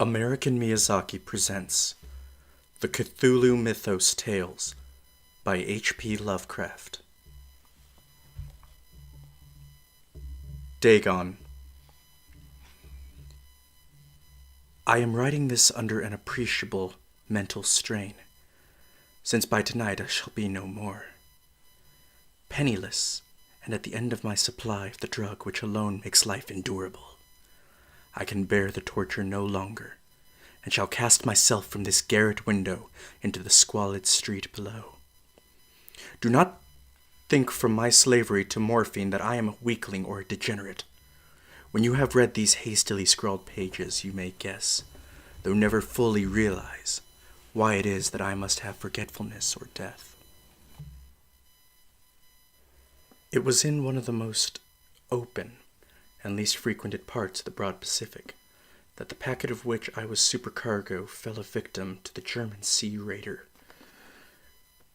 American Miyazaki presents The Cthulhu Mythos Tales by H.P. Lovecraft. Dagon. I am writing this under an appreciable mental strain, since by tonight I shall be no more. Penniless, and at the end of my supply of the drug which alone makes life endurable. I can bear the torture no longer, and shall cast myself from this garret window into the squalid street below. Do not think from my slavery to morphine that I am a weakling or a degenerate. When you have read these hastily scrawled pages, you may guess, though never fully realize, why it is that I must have forgetfulness or death. It was in one of the most open and least frequented parts of the broad Pacific that the packet of which I was supercargo fell a victim to the German sea raider.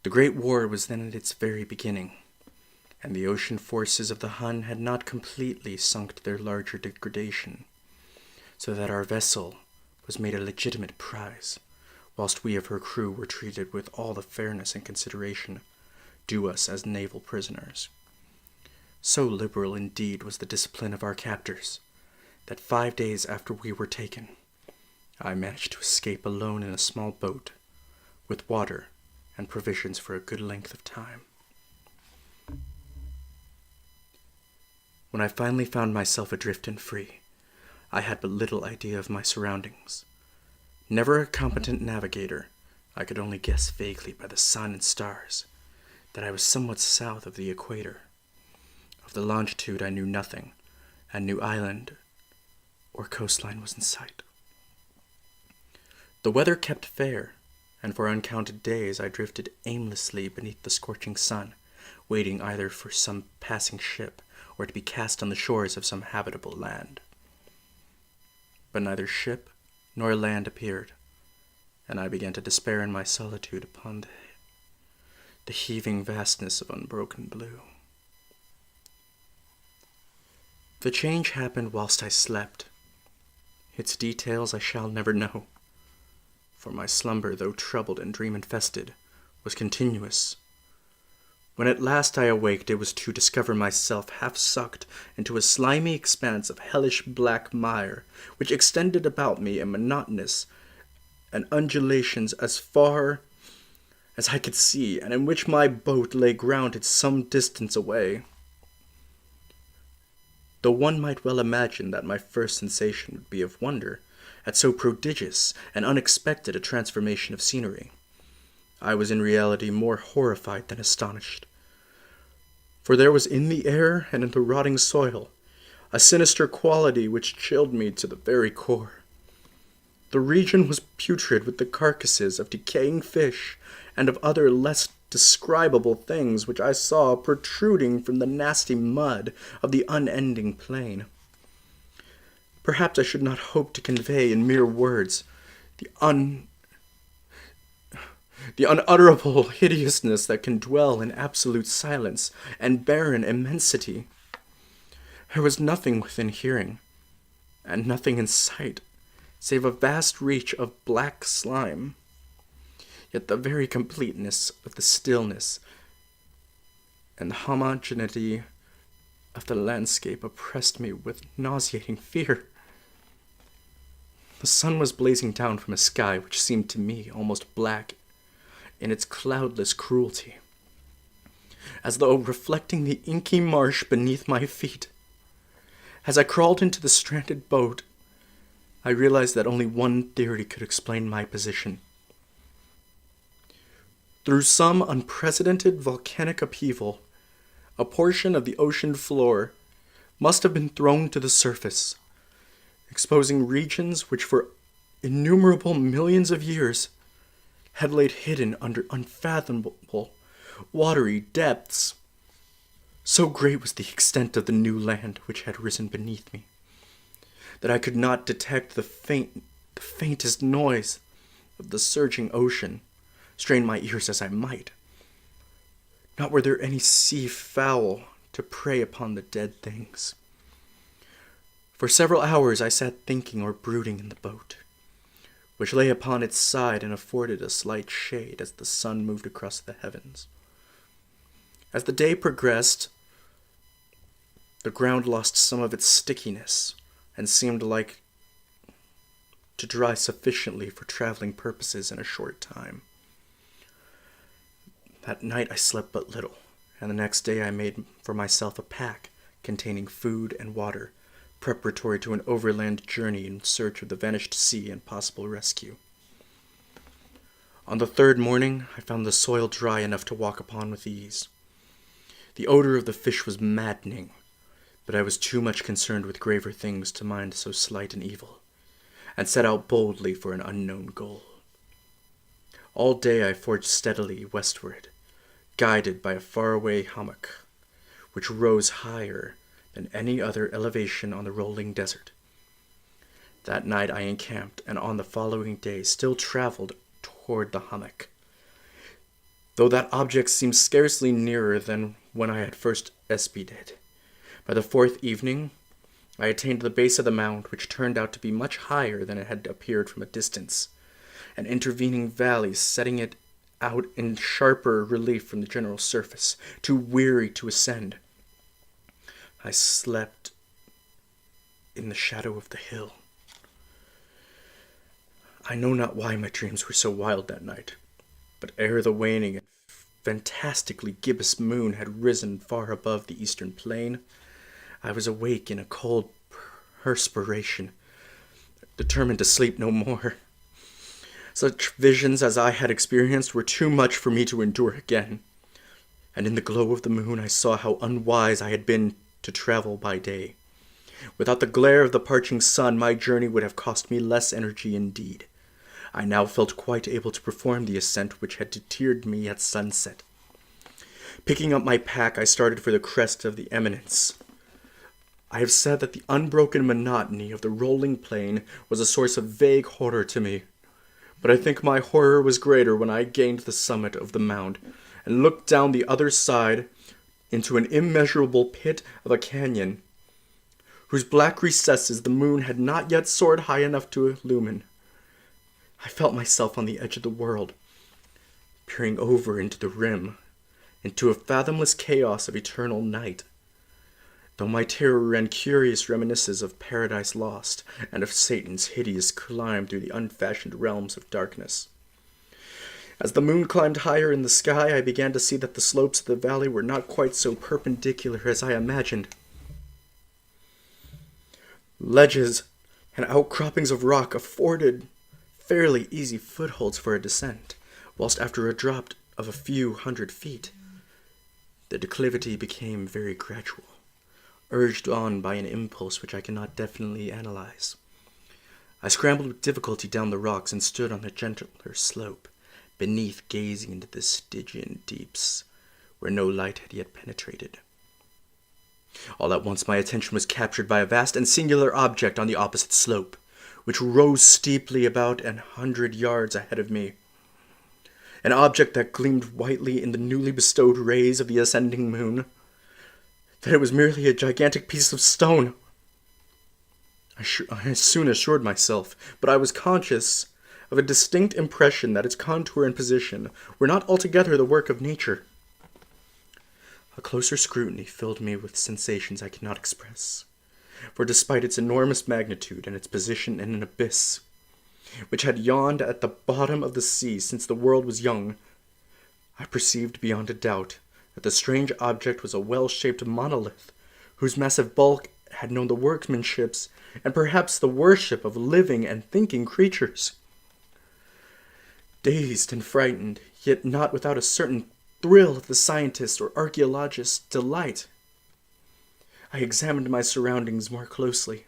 The Great War was then at its very beginning, and the ocean forces of the Hun had not completely sunk to their larger degradation, so that our vessel was made a legitimate prize, whilst we of her crew were treated with all the fairness and consideration due us as naval prisoners. So liberal indeed was the discipline of our captors, that 5 days after we were taken, I managed to escape alone in a small boat, with water and provisions for a good length of time. When I finally found myself adrift and free, I had but little idea of my surroundings. Never a competent navigator, I could only guess vaguely by the sun and stars that I was somewhat south of the equator. Of the longitude I knew nothing, and no island or coastline was in sight. The weather kept fair, and for uncounted days I drifted aimlessly beneath the scorching sun, waiting either for some passing ship or to be cast on the shores of some habitable land. But neither ship nor land appeared, and I began to despair in my solitude upon the heaving vastness of unbroken blue. The change happened whilst I slept. Its details I shall never know, for my slumber, though troubled and dream-infested, was continuous. When at last I awaked, it was to discover myself half-sucked into a slimy expanse of hellish black mire, which extended about me in monotonous and undulations as far as I could see, and in which my boat lay grounded some distance away. Though one might well imagine that my first sensation would be of wonder at so prodigious and unexpected a transformation of scenery, I was in reality more horrified than astonished. For there was in the air and in the rotting soil a sinister quality which chilled me to the very core. The region was putrid with the carcasses of decaying fish and of other less describable things which I saw protruding from the nasty mud of the unending plain. Perhaps I should not hope to convey in mere words the unutterable hideousness that can dwell in absolute silence and barren immensity. There was nothing within hearing, and nothing in sight, save a vast reach of black slime. Yet the very completeness of the stillness and the homogeneity of the landscape oppressed me with nauseating fear. The sun was blazing down from a sky which seemed to me almost black in its cloudless cruelty, as though reflecting the inky marsh beneath my feet. As I crawled into the stranded boat, I realized that only one theory could explain my position. Through some unprecedented volcanic upheaval, a portion of the ocean floor must have been thrown to the surface, exposing regions which for innumerable millions of years had laid hidden under unfathomable watery depths. So great was the extent of the new land which had risen beneath me, that I could not detect the faintest noise of the surging ocean, strain my ears as I might. Not were there any sea fowl to prey upon the dead things. For several hours I sat thinking or brooding in the boat, which lay upon its side and afforded a slight shade as the sun moved across the heavens. As the day progressed, the ground lost some of its stickiness and seemed like to dry sufficiently for traveling purposes in a short time. That night I slept but little, and the next day I made for myself a pack containing food and water, preparatory to an overland journey in search of the vanished sea and possible rescue. On the third morning, I found the soil dry enough to walk upon with ease. The odor of the fish was maddening, but I was too much concerned with graver things to mind so slight an evil, and set out boldly for an unknown goal. All day I forged steadily westward, guided by a faraway hummock, which rose higher than any other elevation on the rolling desert. That night I encamped, and on the following day still traveled toward the hummock, though that object seemed scarcely nearer than when I had first espied it. By the fourth evening, I attained the base of the mound, which turned out to be much higher than it had appeared from a distance, an intervening valley setting it out in sharper relief from the general surface, too weary to ascend. I slept in the shadow of the hill. I know not why my dreams were so wild that night, but ere the waning and fantastically gibbous moon had risen far above the eastern plain, I was awake in a cold perspiration, determined to sleep no more. Such visions as I had experienced were too much for me to endure again, and in the glow of the moon I saw how unwise I had been to travel by day. Without the glare of the parching sun, my journey would have cost me less energy indeed. I now felt quite able to perform the ascent which had deterred me at sunset. Picking up my pack, I started for the crest of the eminence. I have said that the unbroken monotony of the rolling plain was a source of vague horror to me, but I think my horror was greater when I gained the summit of the mound and looked down the other side into an immeasurable pit of a canyon, whose black recesses the moon had not yet soared high enough to illumine. I felt myself on the edge of the world, peering over into the rim, into a fathomless chaos of eternal night, though my terror ran curious reminiscences of Paradise Lost and of Satan's hideous climb through the unfashioned realms of darkness. As the moon climbed higher in the sky, I began to see that the slopes of the valley were not quite so perpendicular as I imagined. Ledges and outcroppings of rock afforded fairly easy footholds for a descent, whilst after a drop of a few hundred feet, the declivity became very gradual, urged on by an impulse which I cannot definitely analyze. I scrambled with difficulty down the rocks and stood on a gentler slope, beneath, gazing into the Stygian deeps, where no light had yet penetrated. All at once my attention was captured by a vast and singular object on the opposite slope, which rose steeply about 100 yards ahead of me. An object that gleamed whitely in the newly bestowed rays of the ascending moon, that it was merely a gigantic piece of stone. I soon assured myself, but I was conscious of a distinct impression that its contour and position were not altogether the work of nature. A closer scrutiny filled me with sensations I cannot express, for despite its enormous magnitude and its position in an abyss, which had yawned at the bottom of the sea since the world was young, I perceived beyond a doubt that the strange object was a well-shaped monolith, whose massive bulk had known the workmanship and perhaps the worship of living and thinking creatures. Dazed and frightened, yet not without a certain thrill of the scientist's or archaeologist's delight, I examined my surroundings more closely.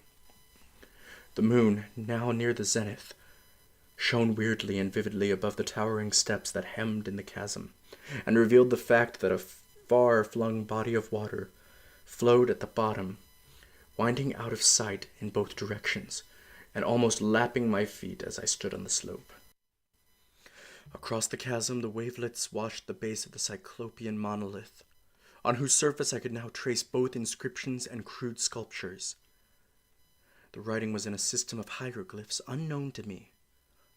The moon, now near the zenith, shone weirdly and vividly above the towering steps that hemmed in the chasm, and revealed the fact that a far-flung body of water flowed at the bottom, winding out of sight in both directions, and almost lapping my feet as I stood on the slope. Across the chasm, the wavelets washed the base of the cyclopean monolith, on whose surface I could now trace both inscriptions and crude sculptures. The writing was in a system of hieroglyphs unknown to me,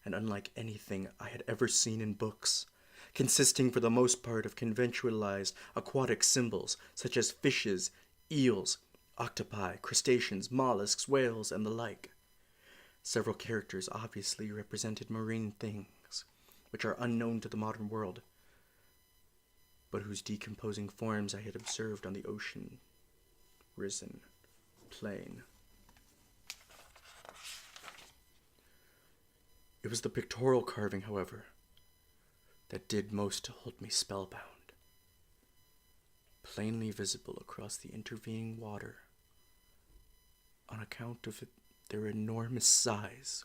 and unlike anything I had ever seen in books, consisting for the most part of conventionalized aquatic symbols such as fishes, eels, octopi, crustaceans, mollusks, whales, and the like. Several characters obviously represented marine things, which are unknown to the modern world, but whose decomposing forms I had observed on the ocean risen plain. It was the pictorial carving, however, that did most to hold me spellbound. Plainly visible across the intervening water, on account of their enormous size,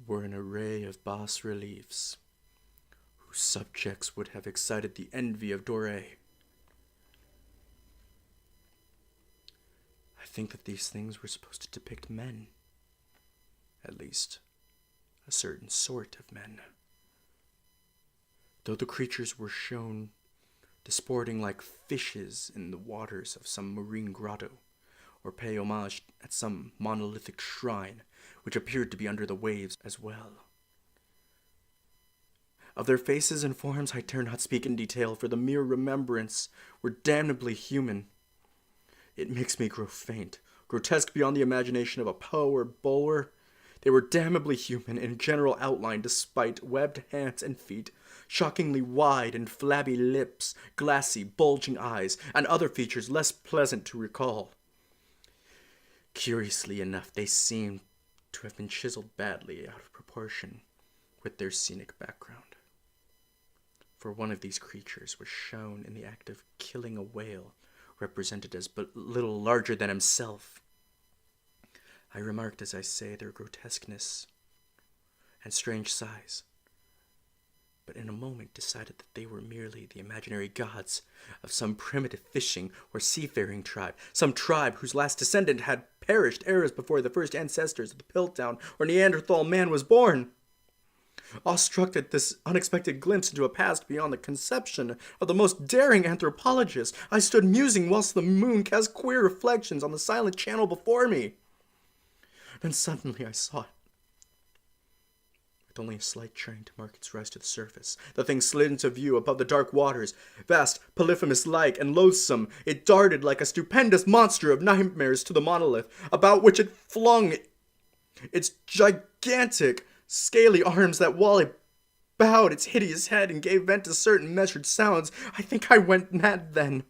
were an array of bas-reliefs, whose subjects would have excited the envy of Doré. I think that these things were supposed to depict men, at least a certain sort of men. Though the creatures were shown disporting like fishes in the waters of some marine grotto, or pay homage at some monolithic shrine which appeared to be under the waves as well. Of their faces and forms I dare not speak in detail, for the mere remembrance were damnably human. It makes me grow faint, grotesque beyond the imagination of a Poe or Bulwer. They were damnably human in general outline, despite webbed hands and feet, shockingly wide and flabby lips, glassy, bulging eyes, and other features less pleasant to recall. Curiously enough, they seemed to have been chiseled badly out of proportion with their scenic background. For one of these creatures was shown in the act of killing a whale, represented as but little larger than himself. I remarked, as I say, their grotesqueness and strange size, but in a moment decided that they were merely the imaginary gods of some primitive fishing or seafaring tribe, some tribe whose last descendant had perished eras before the first ancestors of the Piltdown or Neanderthal man was born. Awestruck at this unexpected glimpse into a past beyond the conception of the most daring anthropologist, I stood musing whilst the moon cast queer reflections on the silent channel before me. Then suddenly I saw it. With only a slight train to mark its rise to the surface, the thing slid into view above the dark waters. Vast, Polyphemus-like, and loathsome, it darted like a stupendous monster of nightmares to the monolith, about which it flung its gigantic, scaly arms that, while it bowed its hideous head and gave vent to certain measured sounds, I think I went mad then.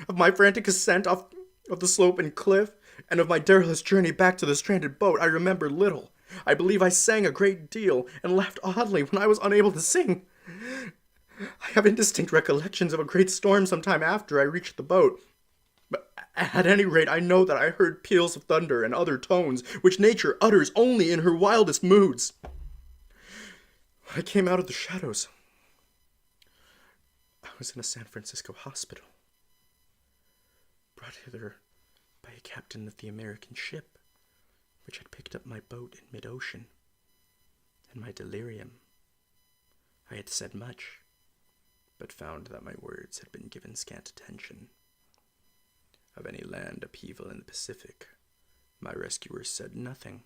Of my frantic ascent off of the slope and cliff, and of my perilous journey back to the stranded boat, I remember little. I believe I sang a great deal, and laughed oddly when I was unable to sing. I have indistinct recollections of a great storm some time after I reached the boat. But at any rate, I know that I heard peals of thunder and other tones which nature utters only in her wildest moods. I came out of the shadows. I was in a San Francisco hospital, brought hither by a captain of the American ship, which had picked up my boat in mid-ocean. In my delirium, I had said much, but found that my words had been given scant attention. Of any land upheaval in the Pacific, my rescuers said nothing,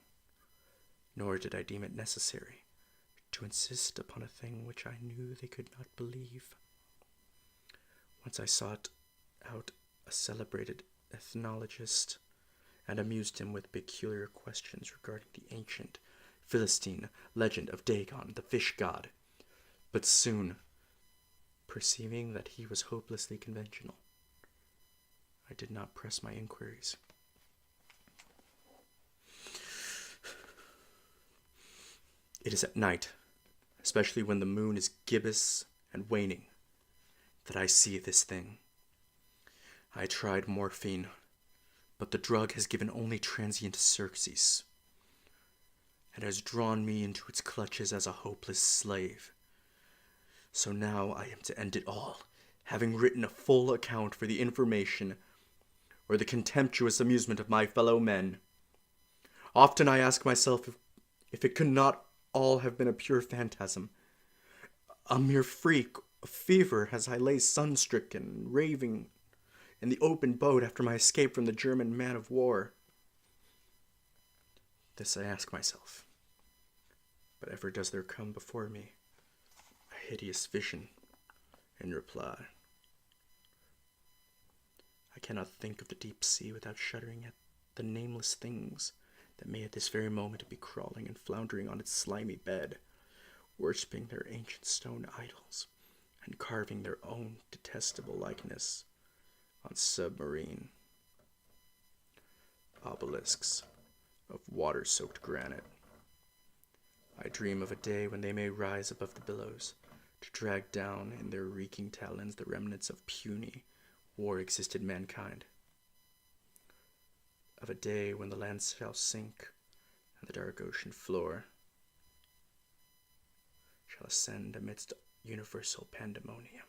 nor did I deem it necessary to insist upon a thing which I knew they could not believe. Once I sought out a celebrated ethnologist and amused him with peculiar questions regarding the ancient Philistine legend of Dagon, the fish god, but soon, perceiving that he was hopelessly conventional, I did not press my inquiries. It is at night, especially when the moon is gibbous and waning, that I see this thing. I tried morphine, but the drug has given only transient surcease, and has drawn me into its clutches as a hopeless slave. So now I am to end it all, having written a full account for the information or the contemptuous amusement of my fellow men. Often I ask myself if it could not all have been a pure phantasm, a mere freak of fever as I lay sun-stricken, raving in the open boat after my escape from the German man-of-war. This I ask myself, But ever does there come before me a hideous vision in reply. I cannot think of the deep sea without shuddering at the nameless things that may at this very moment be crawling and floundering on its slimy bed, worshipping their ancient stone idols, and carving their own detestable likeness on submarine obelisks of water-soaked granite. I dream of a day when they may rise above the billows to drag down in their reeking talons the remnants of puny, war-existed mankind. Of a day when the land shall sink and the dark ocean floor shall ascend amidst universal pandemonium.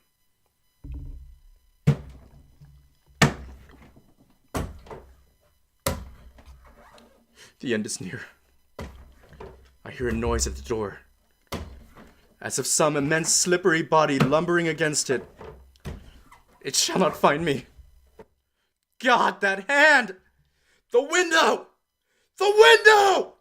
The end is near. I hear a noise at the door, as of some immense slippery body lumbering against it. It shall not find me. God, that hand! The window! The window!